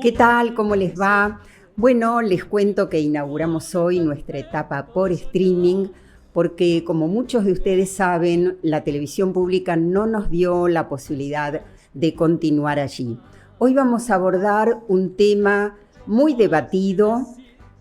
¿Qué tal? ¿Cómo les va? Bueno, les cuento que inauguramos hoy nuestra etapa por streaming porque, como muchos de ustedes saben, la televisión pública no nos dio la posibilidad de continuar allí. Hoy vamos a abordar un tema muy debatido.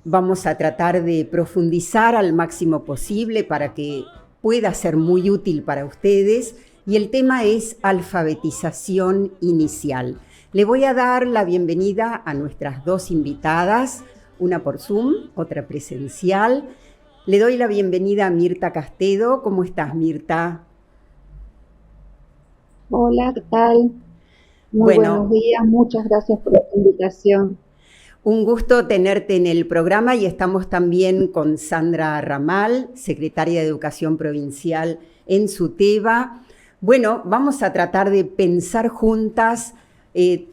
Vamos a tratar de profundizar al máximo posible para que pueda ser muy útil para ustedes, y el tema es alfabetización inicial. Le voy a dar la bienvenida a nuestras dos invitadas, una por Zoom, otra presencial. Le doy la bienvenida a Mirta Castedo. ¿Cómo estás, Mirta? Hola, ¿qué tal? Muy buenos Bueno, días, muchas gracias por la invitación. un gusto tenerte en el programa, y estamos también con Sandra Ramal, secretaria de Educación Provincial en SUTEBA. Bueno, vamos a tratar de pensar juntas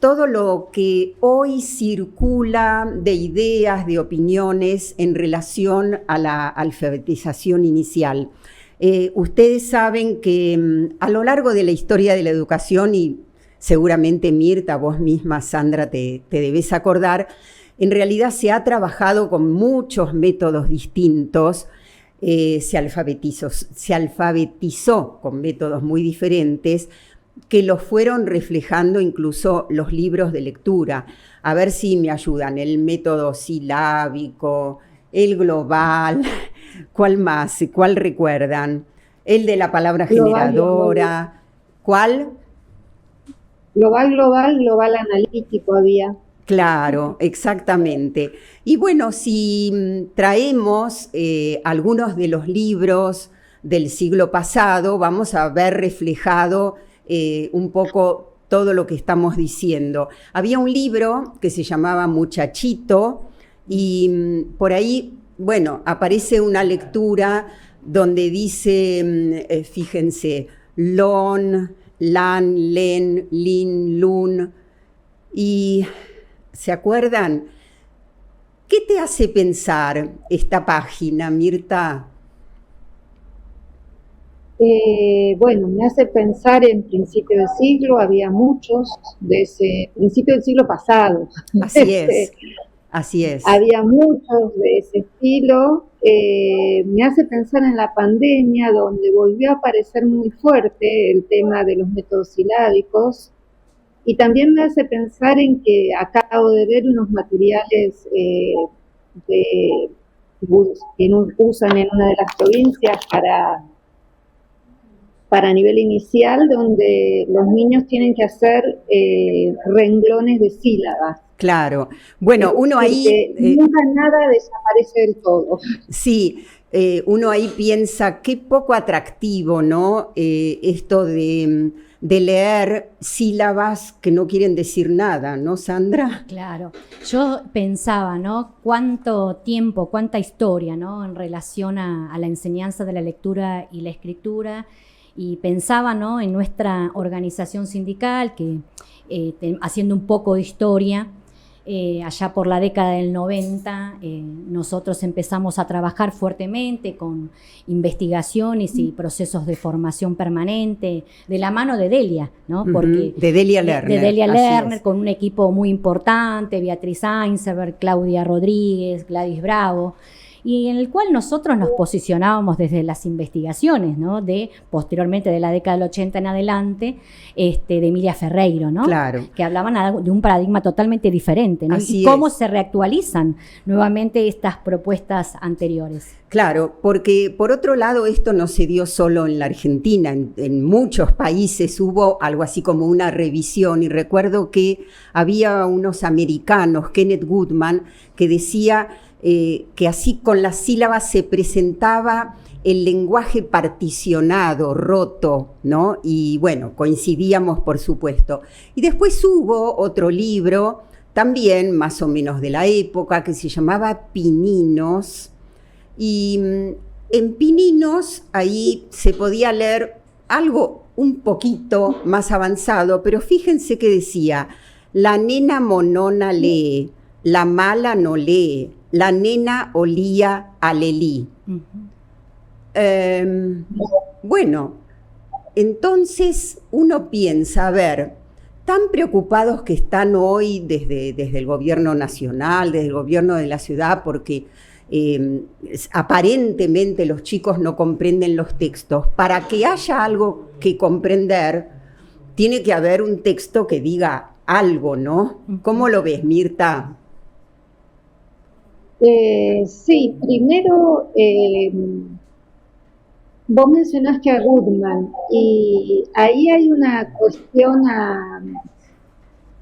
todo lo que hoy circula de ideas, de opiniones en relación a la alfabetización inicial. Ustedes saben que a lo largo de la historia de la educación, y seguramente Mirta, vos misma, Sandra, te debes acordar, en realidad se ha trabajado con muchos métodos distintos. Se alfabetizó con métodos muy diferentes que los fueron reflejando incluso los libros de lectura. A ver si me ayudan: el método silábico, el global, ¿cuál más? ¿Cuál recuerdan? El de la palabra Global, generadora, ¿cuál? global analítico había. Claro, exactamente. Y bueno, si traemos algunos de los libros del siglo pasado, vamos a ver reflejado un poco todo lo que estamos diciendo. Había un libro que se llamaba Muchachito, y por ahí, bueno, aparece una lectura donde dice, fíjense, lon, lan, len, lin, lun, y ¿se acuerdan? ¿Qué te hace pensar esta página, Mirta? Bueno, me hace pensar en principio del siglo, había muchos de ese principio del siglo pasado. Así Este, es, así es. había muchos de ese estilo. Me hace pensar en la pandemia, donde volvió a aparecer muy fuerte el tema de los métodos silábicos. Y también me hace pensar en que acabo de ver unos materiales de, que usan en una de las provincias para nivel inicial, donde los niños tienen que hacer renglones de sílabas. Claro. Bueno, Es uno decir, ahí, que nunca nada desaparece del todo. sí, uno ahí piensa qué poco atractivo, ¿no? Esto de leer sílabas que no quieren decir nada, ¿no, Sandra? Claro, yo pensaba, ¿no? Cuánto tiempo, cuánta historia, ¿no? En relación a la enseñanza de la lectura y la escritura, y pensaba, ¿no? En nuestra organización sindical, que haciendo un poco de historia, allá por la década del 90, nosotros empezamos a trabajar fuertemente con investigaciones y procesos de formación permanente, de la mano de Delia, ¿no? Porque De Delia Lerner. de Delia así Lerner, es. con un equipo muy importante, Beatriz Einserberg, Claudia Rodríguez, Gladys Bravo, y en el cual nosotros nos posicionábamos desde las investigaciones, ¿no? Posteriormente de la década del 80 en adelante, de Emilia Ferreiro, ¿no? Claro. Que hablaban de un paradigma totalmente diferente, ¿no? Así Y cómo es. se reactualizan nuevamente estas propuestas anteriores. Claro, porque por otro lado esto no se dio solo en la Argentina, en muchos países hubo algo así como una revisión, y recuerdo que había unos americanos, Kenneth Goodman, que decía que así con las sílabas se presentaba el lenguaje particionado, roto, ¿no? Y bueno, coincidíamos por supuesto. Y después hubo otro libro, también más o menos de la época, que se llamaba Pininos. Y en Pininos ahí se podía leer algo un poquito más avanzado, pero fíjense que decía: la nena monona lee, la mala no lee, la nena olía a lelí. Uh-huh. Bueno, entonces uno piensa, a ver, tan preocupados que están hoy desde el gobierno nacional, desde el gobierno de la ciudad, porque aparentemente los chicos no comprenden los textos. Para que haya algo que comprender, tiene que haber un texto que diga algo, ¿no? ¿Cómo lo ves, Mirta? Sí, primero, vos mencionaste a Goodman y ahí hay una cuestión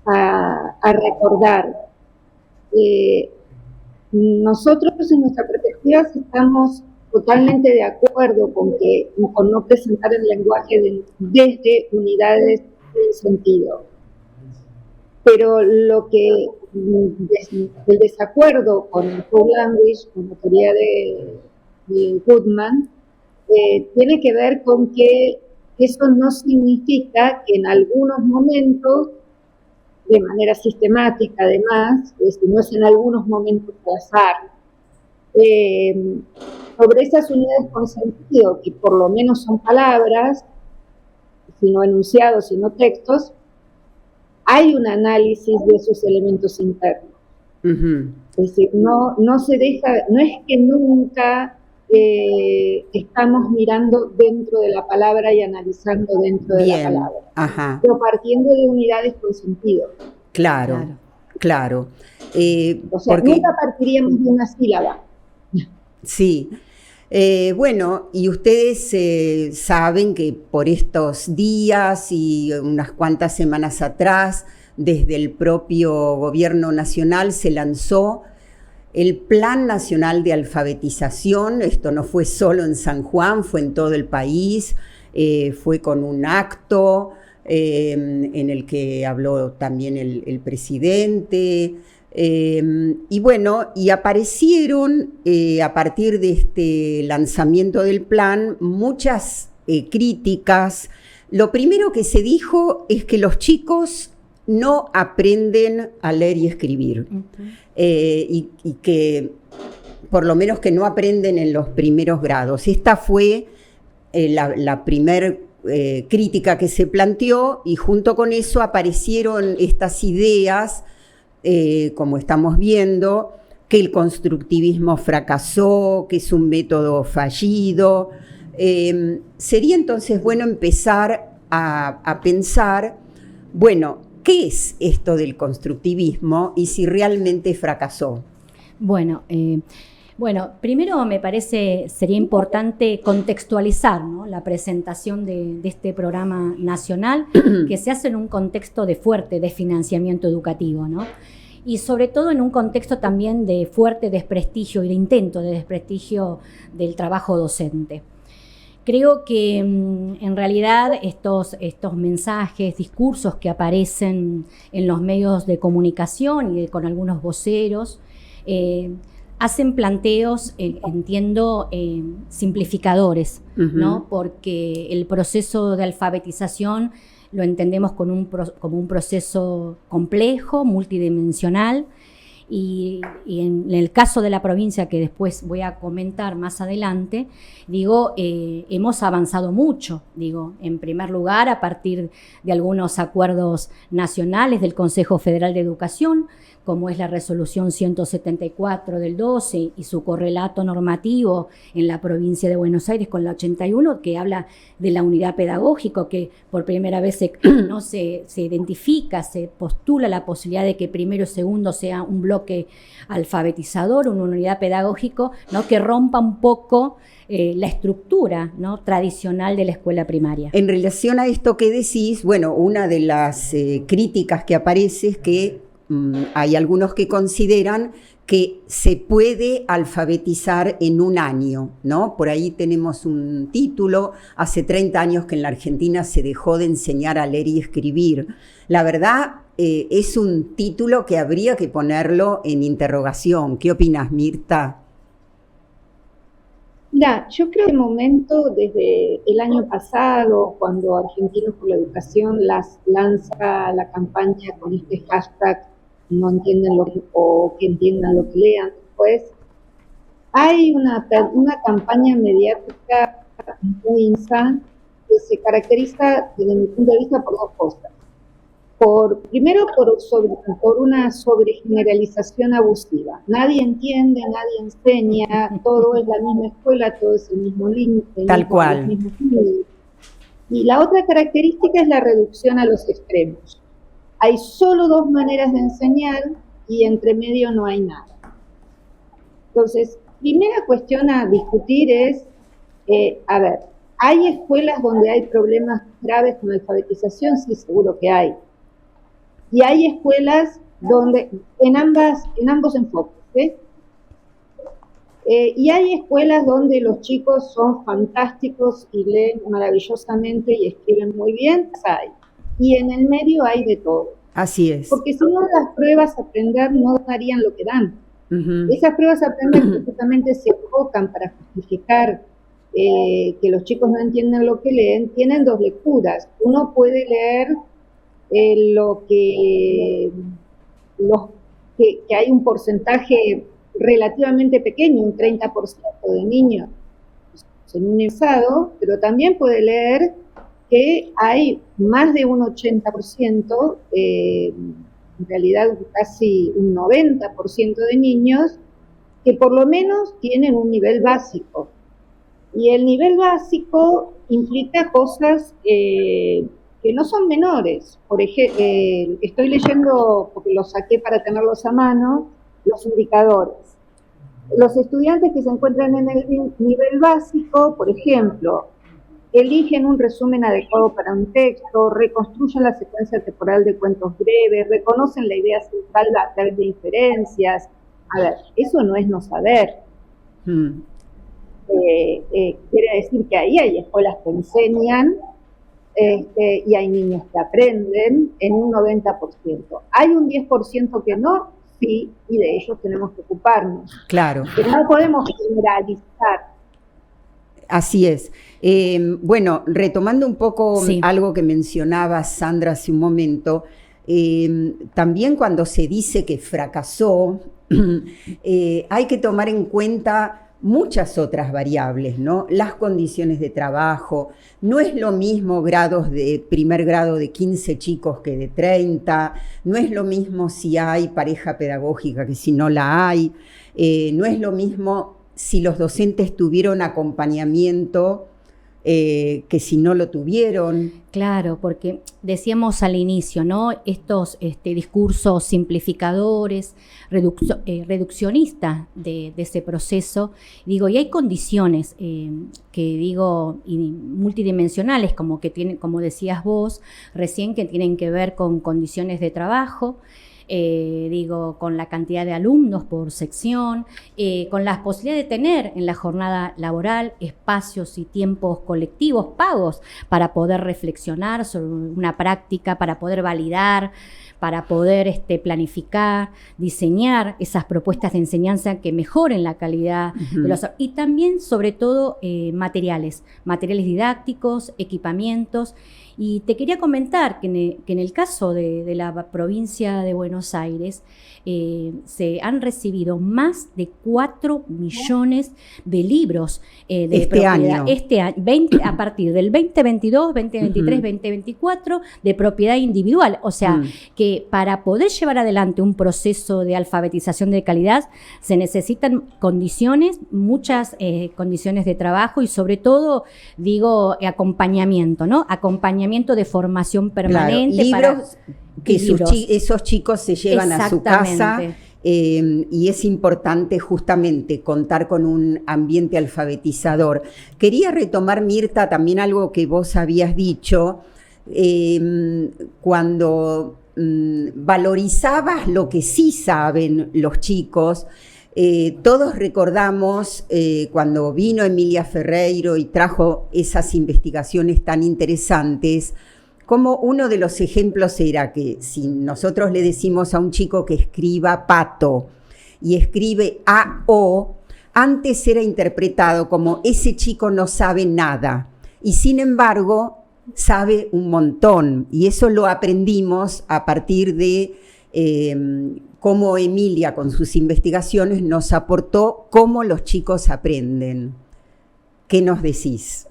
a recordar. Nosotros en nuestra perspectiva estamos totalmente de acuerdo con no presentar el lenguaje desde unidades sin sentido. Pero lo que el desacuerdo con el Full Language, con la teoría de Goodman, tiene que ver con que eso no significa que en algunos momentos, de manera sistemática además, no es en algunos momentos de azar, sobre esas unidades con sentido, que por lo menos son palabras, sino enunciados, sino textos, hay un análisis de sus elementos internos. Uh-huh. Es decir, no se deja, no es que nunca estamos mirando dentro de la palabra y analizando dentro de la palabra, ajá, pero partiendo de unidades con sentido. Claro. O sea, porque nunca partiríamos de una sílaba. Sí. Bueno, y ustedes saben que por estos días y unas cuantas semanas atrás, desde el propio gobierno nacional se lanzó el Plan Nacional de Alfabetización. Esto no fue solo en San Juan, fue en todo el país, fue con un acto en el que habló también el presidente. Y bueno, y aparecieron a partir de este lanzamiento del plan muchas críticas. Lo primero que se dijo es que los chicos no aprenden a leer y escribir, y que por lo menos que no aprenden en los primeros grados. Esta fue la primer crítica que se planteó, y junto con eso aparecieron estas ideas, como estamos viendo, que el constructivismo fracasó, que es un método fallido. Sería entonces bueno empezar a pensar, bueno, ¿qué es esto del constructivismo y si realmente fracasó? Bueno, primero me parece sería importante contextualizar, ¿no?, la presentación de este programa nacional que se hace en un contexto de fuerte desfinanciamiento educativo, ¿no? Y sobre todo en un contexto también de fuerte desprestigio y de intento de desprestigio del trabajo docente. Creo que en realidad estos mensajes, discursos que aparecen en los medios de comunicación y con algunos voceros, hacen planteos, entiendo, simplificadores, ¿no? Porque el proceso de alfabetización lo entendemos como un proceso complejo, multidimensional, y en el caso de la provincia, que después voy a comentar más adelante, hemos avanzado mucho, en primer lugar, a partir de algunos acuerdos nacionales del Consejo Federal de Educación, como es la resolución 174 del 12 y su correlato normativo en la provincia de Buenos Aires con la 81, que habla de la unidad pedagógica, que por primera vez se identifica, se postula la posibilidad de que primero y segundo sea un bloque alfabetizador, una unidad pedagógica, ¿no?, que rompa un poco la estructura, ¿no?, tradicional de la escuela primaria. En relación a esto que decís, bueno, una de las críticas que aparece es que hay algunos que consideran que se puede alfabetizar en un año, ¿no? Por ahí tenemos un título, hace 30 años que en la Argentina se dejó de enseñar a leer y escribir. La verdad, es un título que habría que ponerlo en interrogación. ¿Qué opinas, Mirta? Mira, yo creo que de momento, desde el año pasado, cuando Argentinos por la Educación lanza la campaña con este hashtag no entienden o que entiendan lo que lean después, hay una campaña mediática muy intensa que se caracteriza, desde mi punto de vista, por dos cosas. Primero por una sobregeneralización abusiva. Nadie entiende, nadie enseña, todo es la misma escuela, todo es el mismo límite. Tal cual. Y la otra característica es la reducción a los extremos. Hay solo dos maneras de enseñar y entre medio no hay nada. Entonces, primera cuestión a discutir es, a ver, ¿hay escuelas donde hay problemas graves con la alfabetización? Sí, seguro que hay. Y hay escuelas donde, en ambos enfoques, ¿sí? Y hay escuelas donde los chicos son fantásticos y leen maravillosamente y escriben muy bien, hay. Y en el medio hay de todo. Así es. Porque si no, las pruebas a aprender no darían lo que dan. Esas pruebas a aprender que justamente se enfocan para justificar que los chicos no entienden lo que leen, tienen dos lecturas. Uno puede leer que hay un porcentaje relativamente pequeño, un 30% de niños en un examen, pero también puede leer que hay más de un 80%, en realidad casi un 90% de niños que por lo menos tienen un nivel básico. Y el nivel básico implica cosas que no son menores. Por ejemplo, estoy leyendo, porque los saqué para tenerlos a mano, los indicadores. Los estudiantes que se encuentran en el nivel básico, por ejemplo, eligen un resumen adecuado para un texto, reconstruyen la secuencia temporal de cuentos breves, reconocen la idea central a través de inferencias. A ver, eso no es no saber. Quiere decir que ahí hay escuelas que enseñan y hay niños que aprenden en un 90%. ¿Hay un 10% que no? Sí, y de ellos tenemos que ocuparnos. Claro. Pero no podemos generalizar. Así es. Bueno, retomando un poco algo que mencionaba Sandra hace un momento, también cuando se dice que fracasó, hay que tomar en cuenta muchas otras variables, ¿no? Las condiciones de trabajo, no es lo mismo primer grado de 15 chicos que de 30, no es lo mismo si hay pareja pedagógica que si no la hay, no es lo mismo si los docentes tuvieron acompañamiento que si no lo tuvieron. Claro, porque decíamos al inicio, ¿no? Estos discursos simplificadores, reduccionistas de ese proceso, y hay condiciones multidimensionales, como que tienen, como decías vos recién, que tienen que ver con condiciones de trabajo, con la cantidad de alumnos por sección, con la posibilidad de tener en la jornada laboral espacios y tiempos colectivos pagos para poder reflexionar sobre una práctica, para poder validar, para poder planificar, diseñar esas propuestas de enseñanza que mejoren la calidad de los... Y también, sobre todo, materiales didácticos, equipamientos. Y te quería comentar que en el caso de la provincia de Buenos Aires se han recibido más de 4 millones de libros de propiedad. Este año, a partir del 2022, 2023, 2024, de propiedad individual. O sea, que para poder llevar adelante un proceso de alfabetización de calidad se necesitan condiciones, muchas condiciones de trabajo y sobre todo, acompañamiento, ¿no? Acompañamiento de formación permanente. Claro, esos chicos se llevan a su casa y es importante justamente contar con un ambiente alfabetizador. Quería retomar, Mirta, también algo que vos habías dicho cuando valorizabas lo que sí saben los chicos. Todos recordamos cuando vino Emilia Ferreiro y trajo esas investigaciones tan interesantes, como uno de los ejemplos era que si nosotros le decimos a un chico que escriba pato y escribe AO, antes era interpretado como ese chico no sabe nada y sin embargo sabe un montón, y eso lo aprendimos a partir de cómo Emilia con sus investigaciones nos aportó cómo los chicos aprenden. ¿Qué nos decís?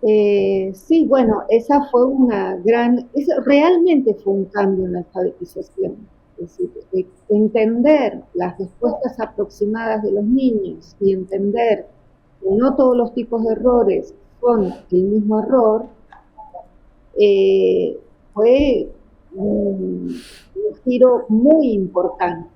Sí, bueno, esa fue eso realmente fue un cambio en la alfabetización. Es decir, entender las respuestas aproximadas de los niños y entender que no todos los tipos de errores son el mismo error, fue un giro muy importante.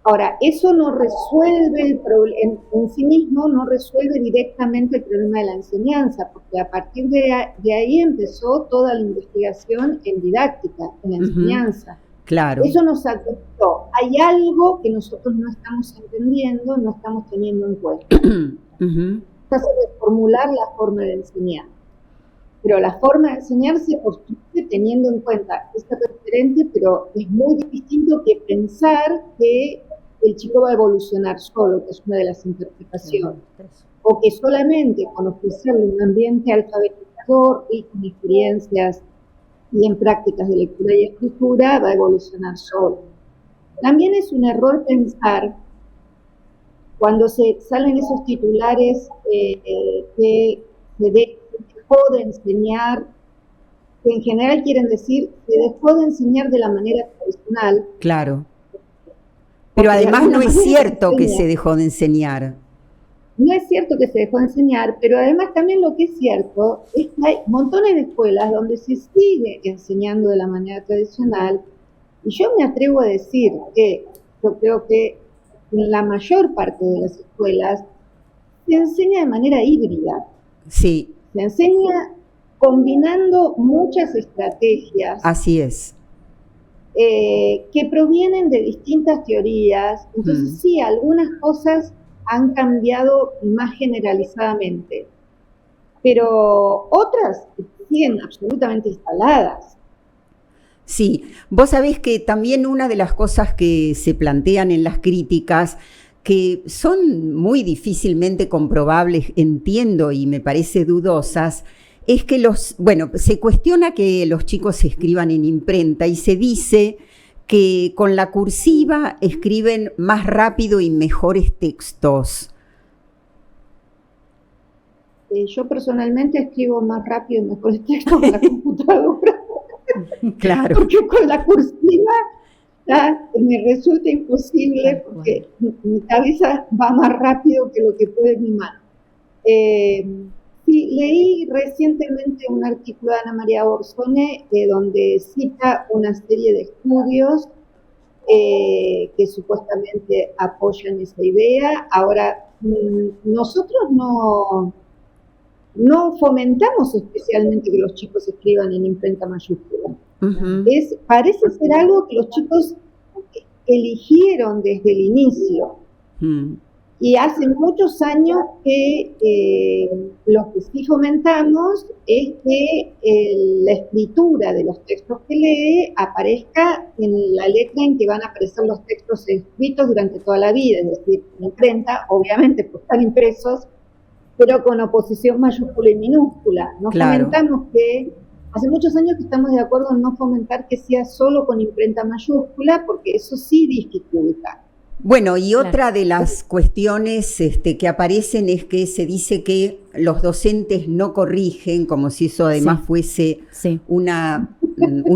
Ahora, eso no resuelve el problema, en sí mismo no resuelve directamente el problema de la enseñanza, porque a partir de ahí empezó toda la investigación en didáctica, en la enseñanza. Claro. Eso nos afectó. Hay algo que nosotros no estamos entendiendo, no estamos teniendo en cuenta. Hace reformular la forma de enseñar. Pero la forma de enseñar se construye teniendo en cuenta este referente, pero es muy distinto que pensar que el chico va a evolucionar solo, que es una de las interpretaciones, o que solamente con ofrecerle un ambiente alfabetizador y con experiencias y en prácticas de lectura y escritura va a evolucionar solo. También es un error pensar, cuando se salen esos titulares que se dejó de enseñar, que en general quieren decir se dejó de enseñar de la manera tradicional. Claro. Pero además no es cierto que se dejó de enseñar. No es cierto que se dejó de enseñar, pero además también lo que es cierto es que hay montones de escuelas donde se sigue enseñando de la manera tradicional, y yo me atrevo a decir que yo creo que en la mayor parte de las escuelas se enseña de manera híbrida. Sí. Se enseña combinando muchas estrategias. Así es. Que provienen de distintas teorías. Entonces sí, algunas cosas han cambiado más generalizadamente, pero otras siguen absolutamente instaladas. Sí, vos sabés que también una de las cosas que se plantean en las críticas, que son muy difícilmente comprobables, entiendo, y me parece dudosas, es que se cuestiona que los chicos escriban en imprenta y se dice que con la cursiva escriben más rápido y mejores textos. Yo personalmente escribo más rápido y mejores textos con la computadora. Claro. Porque con la cursiva me resulta imposible, porque mi cabeza va más rápido que lo que puede mi mano. Sí, leí recientemente un artículo de Ana María Borzone donde cita una serie de estudios que supuestamente apoyan esa idea. Ahora, nosotros no fomentamos especialmente que los chicos escriban en imprenta mayúscula. Parece ser algo que los chicos eligieron desde el inicio. Y hace muchos años que lo que sí fomentamos es que la escritura de los textos que lee aparezca en la letra en que van a aparecer los textos escritos durante toda la vida, es decir, en imprenta, obviamente pues están impresos, pero con oposición mayúscula y minúscula. No fomentamos que, hace muchos años que estamos de acuerdo en no fomentar que sea solo con imprenta mayúscula, porque eso sí dificulta. Bueno, y otra de las cuestiones que aparecen es que se dice que los docentes no corrigen, como si eso además fuese un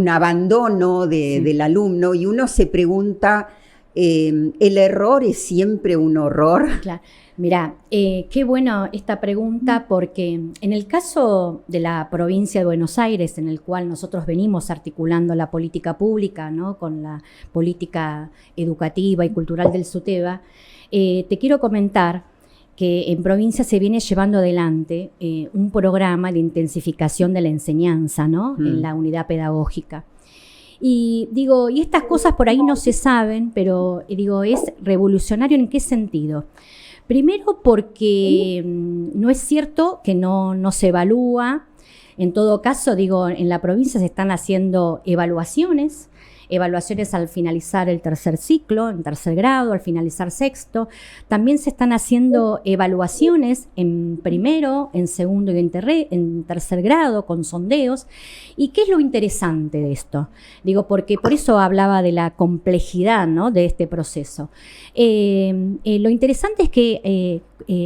abandono del alumno, y uno se pregunta, ¿el error es siempre un horror? Claro. Mirá, qué bueno esta pregunta, porque en el caso de la provincia de Buenos Aires, en el cual nosotros venimos articulando la política pública, ¿no?, con la política educativa y cultural del SUTEBA, te quiero comentar que en provincia se viene llevando adelante un programa de intensificación de la enseñanza, ¿no?, en la unidad pedagógica. Y digo, y estas cosas por ahí no se saben, pero digo, es revolucionario ¿en qué sentido? Primero porque no es cierto que no se evalúa. En todo caso, digo, en la provincia se están haciendo evaluaciones al finalizar el tercer ciclo, en tercer grado, al finalizar sexto. También se están haciendo evaluaciones en primero, en segundo y en tercer grado, con sondeos. ¿Y qué es lo interesante de esto? Digo, porque por eso hablaba de la complejidad, ¿no?, de este proceso. Lo interesante es que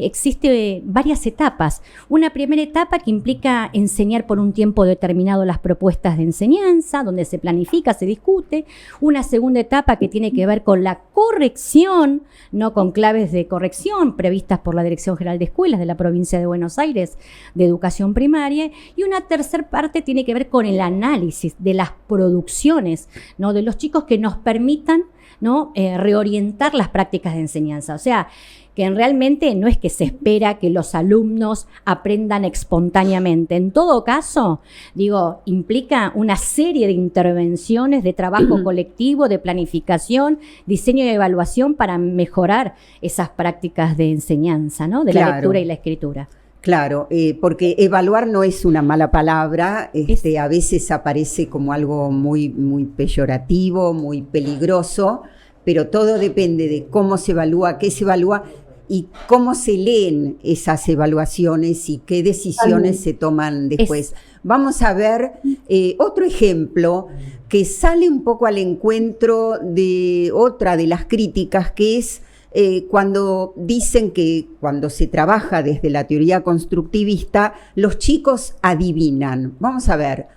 existe varias etapas. Una primera etapa que implica enseñar por un tiempo determinado las propuestas de enseñanza, donde se planifica, se discute. Una segunda etapa que tiene que ver con la corrección, no con claves de corrección previstas por la Dirección General de Escuelas de la Provincia de Buenos Aires de Educación Primaria. Y una tercera parte tiene que ver con el análisis de las producciones, ¿no?, de los chicos que nos permitan, ¿no?, reorientar las prácticas de enseñanza. O sea, que realmente no es que se espera que los alumnos aprendan espontáneamente. En todo caso, digo, implica una serie de intervenciones de trabajo colectivo, de planificación, diseño y evaluación para mejorar esas prácticas de enseñanza, ¿no?, de la lectura y la escritura. Claro, porque evaluar no es una mala palabra, a veces aparece como algo muy, muy peyorativo, muy peligroso, pero todo depende de cómo se evalúa, qué se evalúa y cómo se leen esas evaluaciones y qué decisiones se toman después. Vamos a ver otro ejemplo que sale un poco al encuentro de otra de las críticas, que es cuando dicen que cuando se trabaja desde la teoría constructivista, los chicos adivinan. Vamos a ver,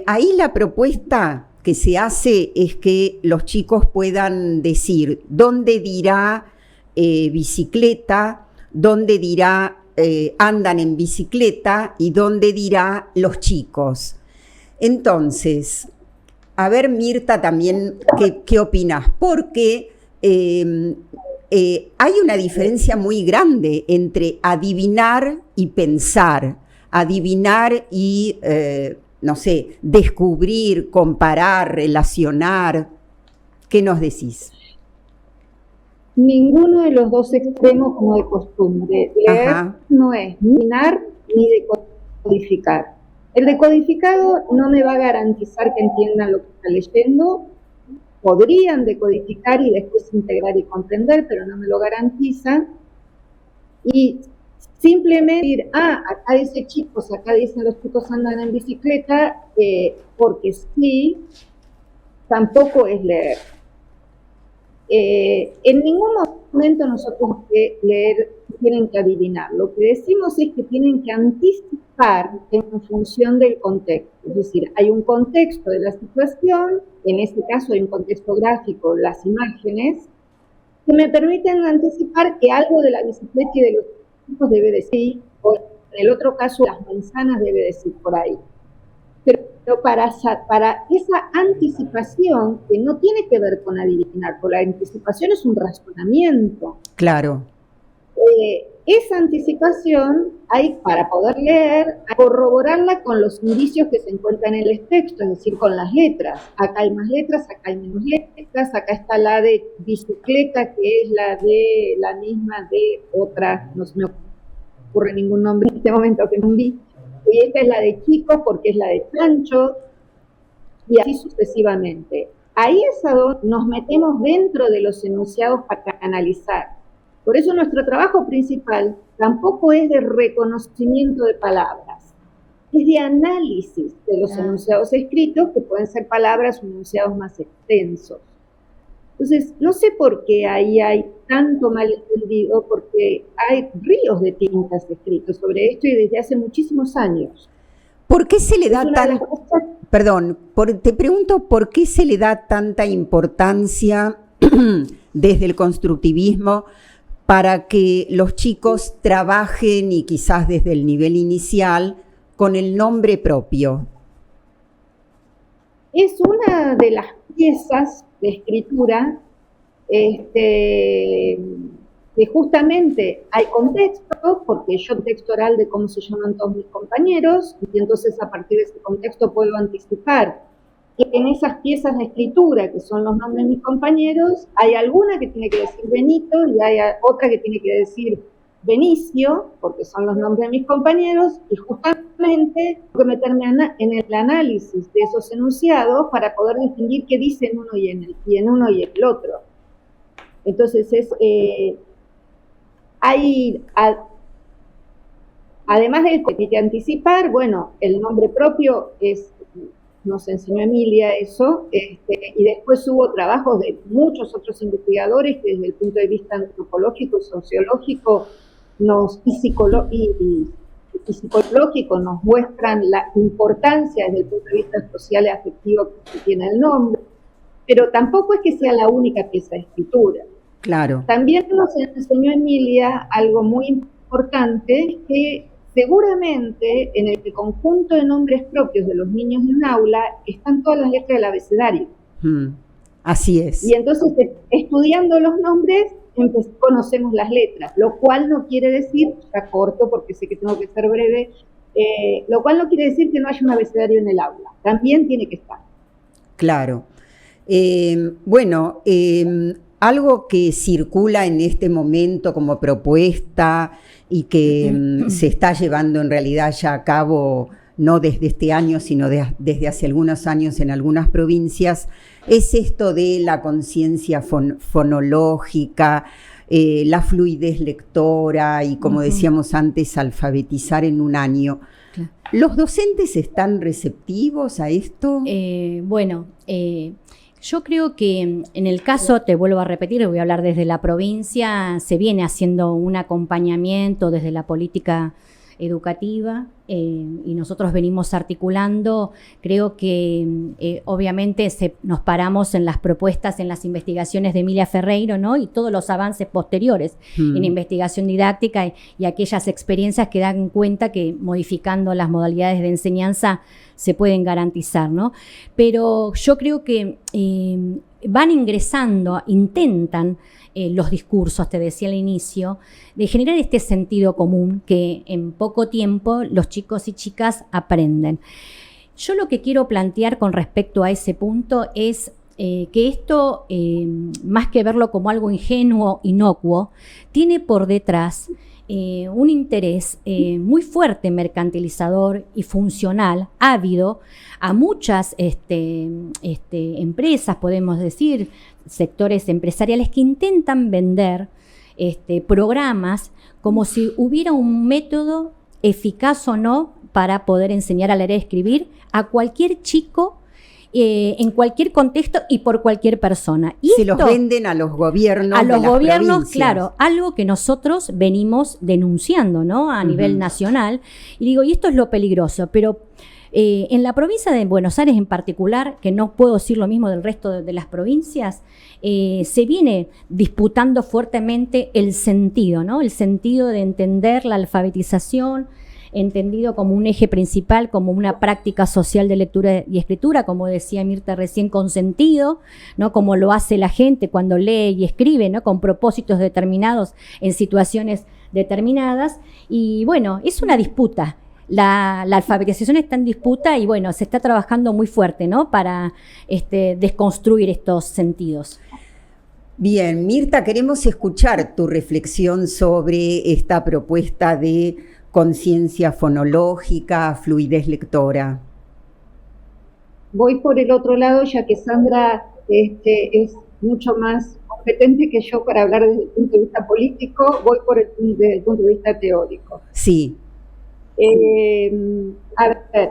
ahí la propuesta que se hace es que los chicos puedan decir dónde dirá bicicleta, dónde dirá andan en bicicleta y dónde dirá los chicos. Entonces, a ver, Mirta, también, ¿qué opinás? Porque hay una diferencia muy grande entre adivinar y pensar, adivinar y, no sé, descubrir, comparar, relacionar. ¿Qué nos decís? Ninguno de los dos extremos como de costumbre. Leer no es ni adivinar ni decodificar. El decodificado no me va a garantizar que entiendan lo que está leyendo. Podrían decodificar y después integrar y comprender, pero no me lo garantizan. Y simplemente decir, acá dice chicos, acá dicen los chicos andan en bicicleta, porque sí, tampoco es leer. En ningún momento nosotros que leer tienen que adivinar. Lo que decimos es que tienen que anticipar en función del contexto. Es decir, hay un contexto de la situación, en este caso hay un contexto gráfico, las imágenes, que me permiten anticipar que algo de la bicicleta y de los chicos debe decir, o en el otro caso las manzanas debe decir por ahí. Pero para esa anticipación, que no tiene que ver con adivinar, porque la anticipación es un razonamiento. Claro. Esa anticipación hay para poder leer, corroborarla con los indicios que se encuentran en el texto, es decir, con las letras. Acá hay más letras, acá hay menos letras, acá está la de bicicleta, que es la misma de otra, no se me ocurre ningún nombre en este momento que no vi. Y esta es la de chico porque es la de chancho, y así sucesivamente. Ahí es a donde nos metemos dentro de los enunciados para analizar. Por eso nuestro trabajo principal tampoco es de reconocimiento de palabras, es de análisis de los enunciados escritos, que pueden ser palabras o enunciados más extensos. Entonces, no sé por qué ahí hay tanto malentendido, porque hay ríos de tintas escritos sobre esto y desde hace muchísimos años. ¿Por qué se le da te pregunto, ¿por qué se le da tanta importancia desde el constructivismo para que los chicos trabajen, y quizás desde el nivel inicial, con el nombre propio? Es una de las piezas de escritura que justamente hay contexto, porque yo texto oral de cómo se llaman todos mis compañeros, y entonces a partir de ese contexto puedo anticipar que en esas piezas de escritura, que son los nombres de mis compañeros, hay alguna que tiene que decir Benito y hay otra que tiene que decir Benicio, porque son los nombres de mis compañeros, y justamente tengo que meterme en el análisis de esos enunciados para poder distinguir qué dicen uno y en uno y en el otro. Entonces además de anticipar, bueno, el nombre propio nos enseñó Emilia eso, y después hubo trabajos de muchos otros investigadores que desde el punto de vista antropológico y sociológico y psicológico nos muestran la importancia desde el punto de vista social y afectivo que tiene el nombre, pero tampoco es que sea la única pieza de escritura. Claro. También nos enseñó Emilia algo muy importante, que seguramente en el conjunto de nombres propios de los niños en un aula están todas las letras del abecedario. Así es. Y entonces, estudiando los nombres, conocemos las letras, lo cual no quiere decir, ya corto porque sé que tengo que ser breve, lo cual no quiere decir que no haya un abecedario en el aula, también tiene que estar. Claro. Bueno, algo que circula en este momento como propuesta y que se está llevando en realidad ya a cabo, no desde este año, sino desde hace algunos años en algunas provincias, es esto de la conciencia fonológica, la fluidez lectora y, como decíamos antes, alfabetizar en un año. Claro. ¿Los docentes están receptivos a esto? Yo creo que en el caso, te vuelvo a repetir, voy a hablar desde la provincia, se viene haciendo un acompañamiento desde la política educativa y nosotros venimos articulando. Creo que obviamente nos paramos en las propuestas, en las investigaciones de Emilia Ferreiro, ¿no? Y todos los avances posteriores en investigación didáctica y aquellas experiencias que dan cuenta que modificando las modalidades de enseñanza se pueden garantizar, ¿no? Pero yo creo que van ingresando, intentan los discursos, te decía al inicio, de generar este sentido común que en poco tiempo los chicos y chicas aprenden. Yo lo que quiero plantear con respecto a ese punto es que esto, más que verlo como algo ingenuo, inocuo, tiene por detrás un interés muy fuerte, mercantilizador y funcional, ávido a muchas empresas, podemos decir, sectores empresariales que intentan vender programas como si hubiera un método eficaz o no para poder enseñar a leer y escribir a cualquier chico en cualquier contexto y por cualquier persona. Y se los venden a los gobiernos. A los gobiernos, claro, algo que nosotros venimos denunciando, ¿no? A nivel nacional. Y digo, y esto es lo peligroso, pero en la provincia de Buenos Aires en particular, que no puedo decir lo mismo del resto de las provincias, se viene disputando fuertemente el sentido, ¿no? El sentido de entender la alfabetización, entendido como un eje principal, como una práctica social de lectura y escritura, como decía Mirta recién, con sentido, ¿no? Como lo hace la gente cuando lee y escribe, ¿no? Con propósitos determinados en situaciones determinadas. Y bueno, es una disputa. La alfabetización está en disputa y bueno, se está trabajando muy fuerte, ¿no? Para desconstruir estos sentidos. Bien, Mirta, queremos escuchar tu reflexión sobre esta propuesta de conciencia fonológica, fluidez lectora. Voy por el otro lado, ya que Sandra es mucho más competente que yo para hablar desde el punto de vista político, voy desde el punto de vista teórico. Sí. A ver,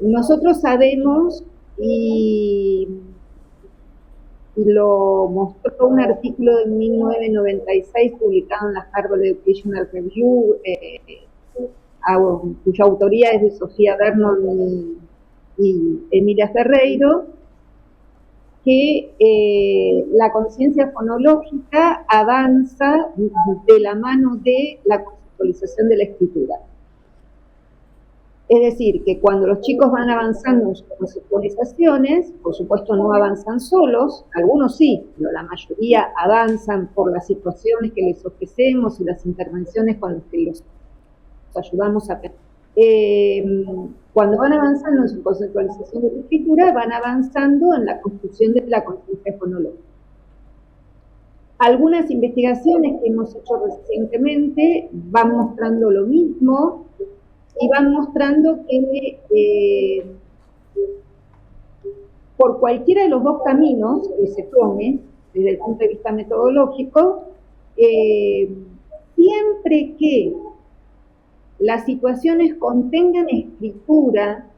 nosotros sabemos, y lo mostró un artículo de 1996 publicado en la Harvard Educational Review, cuya autoría es de Sofía Vernon y Emilia Ferreiro, que la conciencia fonológica avanza de la mano de la conceptualización de la escritura. Es decir, que cuando los chicos van avanzando en sus conceptualizaciones, por supuesto no avanzan solos, algunos sí, pero la mayoría avanzan por las situaciones que les ofrecemos y las intervenciones con las que los ayudamos a aprender. Cuando van avanzando en su conceptualización de la escritura, van avanzando en la construcción de la conciencia fonológica. Algunas investigaciones que hemos hecho recientemente van mostrando lo mismo y van mostrando que por cualquiera de los dos caminos que se tome, desde el punto de vista metodológico, siempre que las situaciones contengan escritura,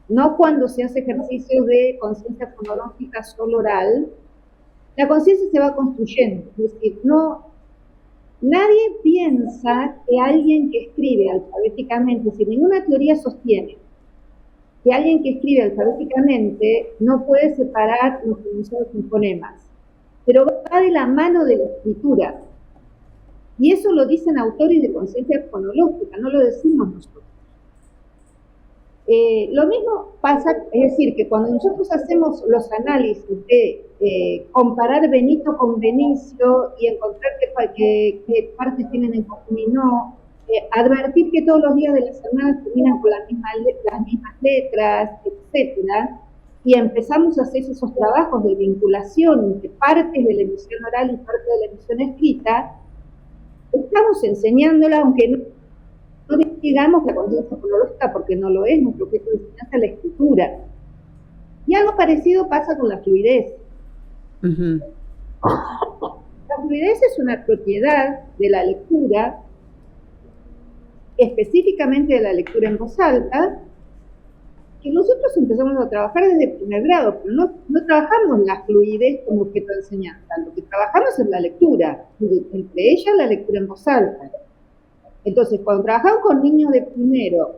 no cuando se hace ejercicio de conciencia fonológica solo oral, la conciencia se va construyendo, es decir, no Nadie piensa que alguien que escribe alfabéticamente, si ninguna teoría sostiene que alguien que escribe alfabéticamente no puede separar los enunciados en fonemas, pero va de la mano de la escritura. Y eso lo dicen autores de conciencia fonológica, no lo decimos nosotros. Lo mismo pasa, es decir, que cuando nosotros hacemos los análisis de comparar Benito con Benicio y encontrar qué partes tienen en común y no, advertir que todos los días de la semana terminan con las mismas letras, etcétera, y empezamos a hacer esos trabajos de vinculación entre partes de la emisión oral y parte de la emisión escrita, estamos enseñándola, aunque no digamos la conciencia fonológica, porque no lo es, nuestro objeto de enseñanza es la escritura. Y algo parecido pasa con la fluidez. Uh-huh. La fluidez es una propiedad de la lectura, específicamente de la lectura en voz alta, que nosotros empezamos a trabajar desde primer grado, pero no trabajamos la fluidez como objeto de enseñanza, lo que trabajamos es la lectura, entre ellas la lectura en voz alta. Entonces, cuando trabajamos con niños de primero,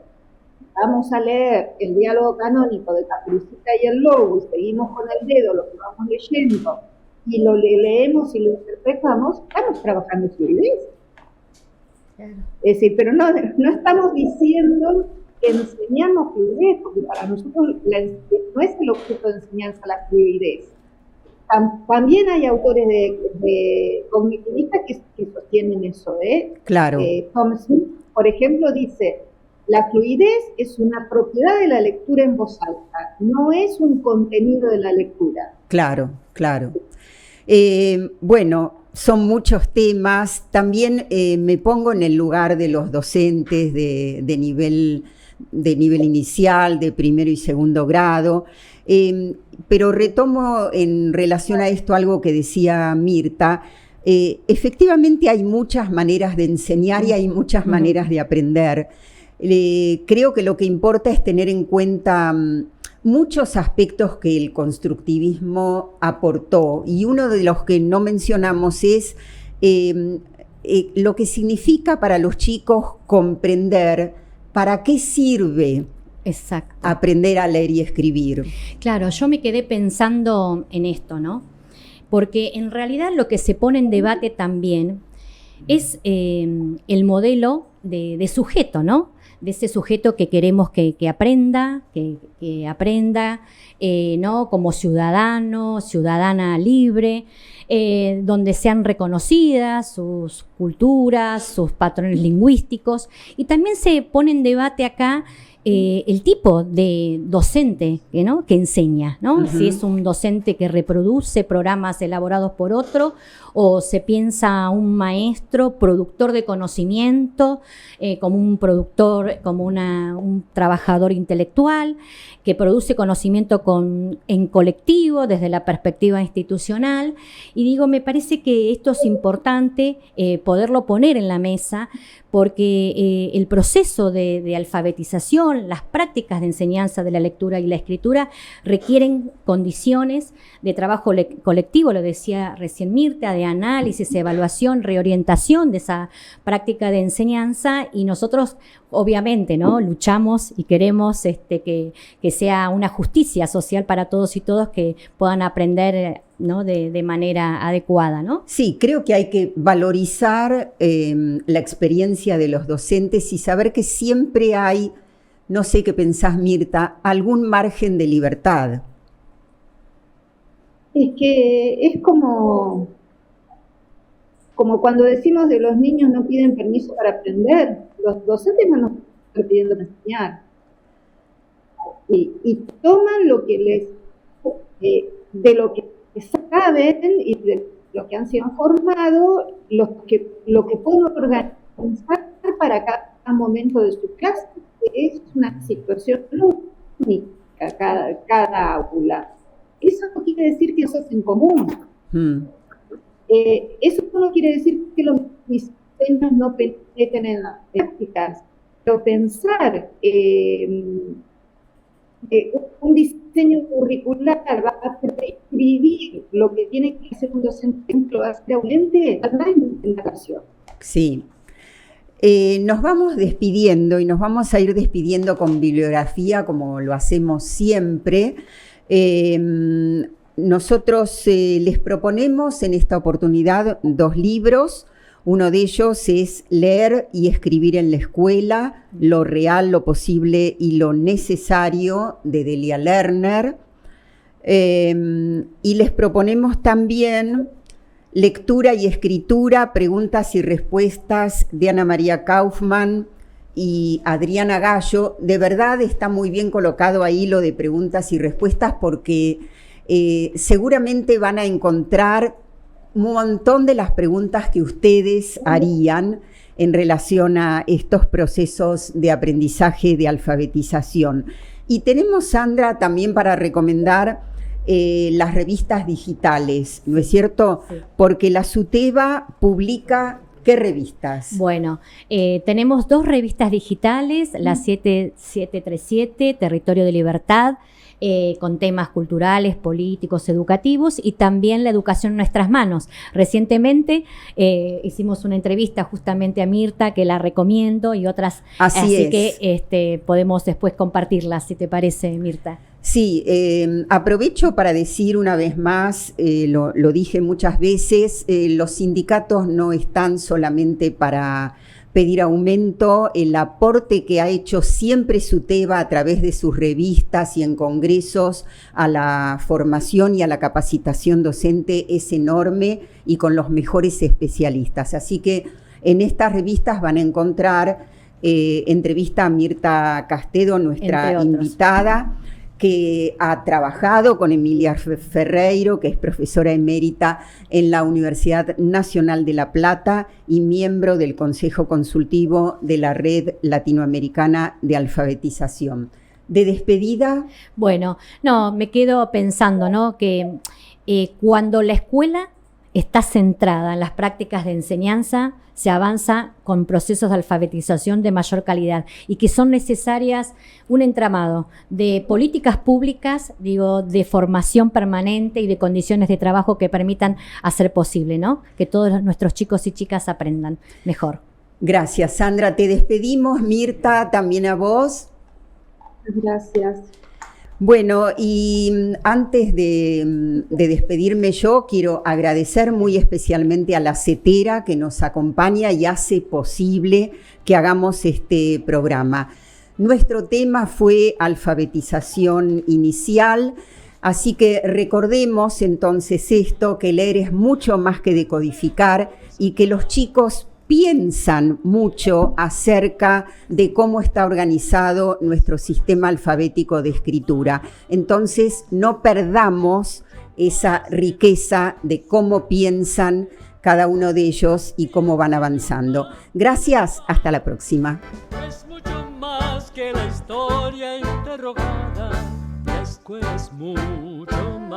vamos a leer el diálogo canónico de Caperucita y el Lobo y seguimos con el dedo lo que vamos leyendo y lo leemos y lo interpretamos, estamos trabajando fluidez. Claro. Es decir, pero no estamos diciendo que enseñamos fluidez, porque para nosotros no es el objeto de enseñanza la fluidez. También hay autores de cognitivistas que sostienen eso, ¿eh? Claro. Tom Smith, por ejemplo, dice, la fluidez es una propiedad de la lectura en voz alta, no es un contenido de la lectura. Claro, claro. Bueno, son muchos temas. También me pongo en el lugar de los docentes de nivel inicial, de primero y segundo grado. Pero retomo en relación a esto algo que decía Mirta. Efectivamente hay muchas maneras de enseñar y hay muchas maneras de aprender. Creo que lo que importa es tener en cuenta muchos aspectos que el constructivismo aportó, y uno de los que no mencionamos es lo que significa para los chicos comprender para qué sirve. Exacto. Aprender a leer y escribir. Claro, yo me quedé pensando en esto, ¿no? Porque en realidad lo que se pone en debate también es el modelo de sujeto, ¿no? De ese sujeto que queremos que aprenda, que aprenda, ¿no? Como ciudadano, ciudadana libre, donde sean reconocidas sus culturas, sus patrones lingüísticos. Y también se pone en debate acá el tipo de docente ¿no? que enseña, ¿no? Uh-huh. Si es un docente que reproduce programas elaborados por otro, o se piensa un maestro productor de conocimiento, como un productor, como un trabajador intelectual que produce conocimiento en colectivo desde la perspectiva institucional. Y digo, me parece que esto es importante poderlo poner en la mesa, porque el proceso de alfabetización, las prácticas de enseñanza de la lectura y la escritura requieren condiciones de trabajo colectivo, lo decía recién Mirta, de análisis, evaluación, reorientación de esa práctica de enseñanza, y nosotros obviamente ¿no? luchamos y queremos que sea una justicia social para todos y todas, que puedan aprender ¿no? de manera adecuada, ¿no? Sí, creo que hay que valorizar la experiencia de los docentes y saber que siempre hay, no sé qué pensás, Mirta, algún margen de libertad. Es que es como cuando decimos de los niños no piden permiso para aprender, los docentes no nos están pidiendo para enseñar. Y toman lo que de lo que saben y de lo que han sido formados, lo que pueden organizar para cada momento de su clase. Es una situación única cada aula. Eso no quiere decir que eso es en común. Eso no quiere decir que los diseños no penetren en las prácticas, pero pensar un diseño curricular va a prescribir lo que tiene que hacer un docente, va a ser ausente, no hay implementación. Sí. Nos vamos despidiendo y nos vamos a ir despidiendo con bibliografía como lo hacemos siempre. Nosotros les proponemos en esta oportunidad 2 libros. Uno de ellos es Leer y escribir en la escuela, lo real, lo posible y lo necesario, de Delia Lerner. Y les proponemos también Lectura y escritura, preguntas y respuestas, de Ana María Kaufman y Adriana Gallo. De verdad está muy bien colocado ahí lo de preguntas y respuestas, porque seguramente van a encontrar un montón de las preguntas que ustedes harían en relación a estos procesos de aprendizaje, de alfabetización. Y tenemos, Sandra, también para recomendar las revistas digitales, ¿no es cierto? Sí. Porque la SUTEBA publica, ¿qué revistas? Bueno, tenemos 2 revistas digitales, la 737, Territorio de Libertad, con temas culturales, políticos, educativos, y también La educación en nuestras manos. Recientemente hicimos una entrevista justamente a Mirta, que la recomiendo, y otras, así que podemos después compartirlas, si te parece, Mirta. Sí, aprovecho para decir una vez más, lo dije muchas veces, los sindicatos no están solamente para pedir aumento. El aporte que ha hecho siempre SUTEBA a través de sus revistas y en congresos a la formación y a la capacitación docente es enorme, y con los mejores especialistas. Así que en estas revistas van a encontrar entrevista a Mirta Castedo, nuestra invitada, que ha trabajado con Emilia Ferreiro, que es profesora emérita en la Universidad Nacional de La Plata y miembro del Consejo Consultivo de la Red Latinoamericana de Alfabetización. ¿De despedida? Bueno, no, me quedo pensando, ¿no?, que cuando la escuela está centrada en las prácticas de enseñanza, se avanza con procesos de alfabetización de mayor calidad, y que son necesarias un entramado de políticas públicas, de formación permanente y de condiciones de trabajo que permitan hacer posible, ¿no?, que todos nuestros chicos y chicas aprendan mejor. Gracias, Sandra. Te despedimos. Mirta, también a vos. Gracias. Bueno, y antes de despedirme yo, quiero agradecer muy especialmente a la CETERA, que nos acompaña y hace posible que hagamos este programa. Nuestro tema fue alfabetización inicial, así que recordemos entonces esto, que leer es mucho más que decodificar, y que los chicos piensan mucho acerca de cómo está organizado nuestro sistema alfabético de escritura. Entonces, no perdamos esa riqueza de cómo piensan cada uno de ellos y cómo van avanzando. Gracias, hasta la próxima. Es mucho más que la historia interrogada, la escuela es mucho más.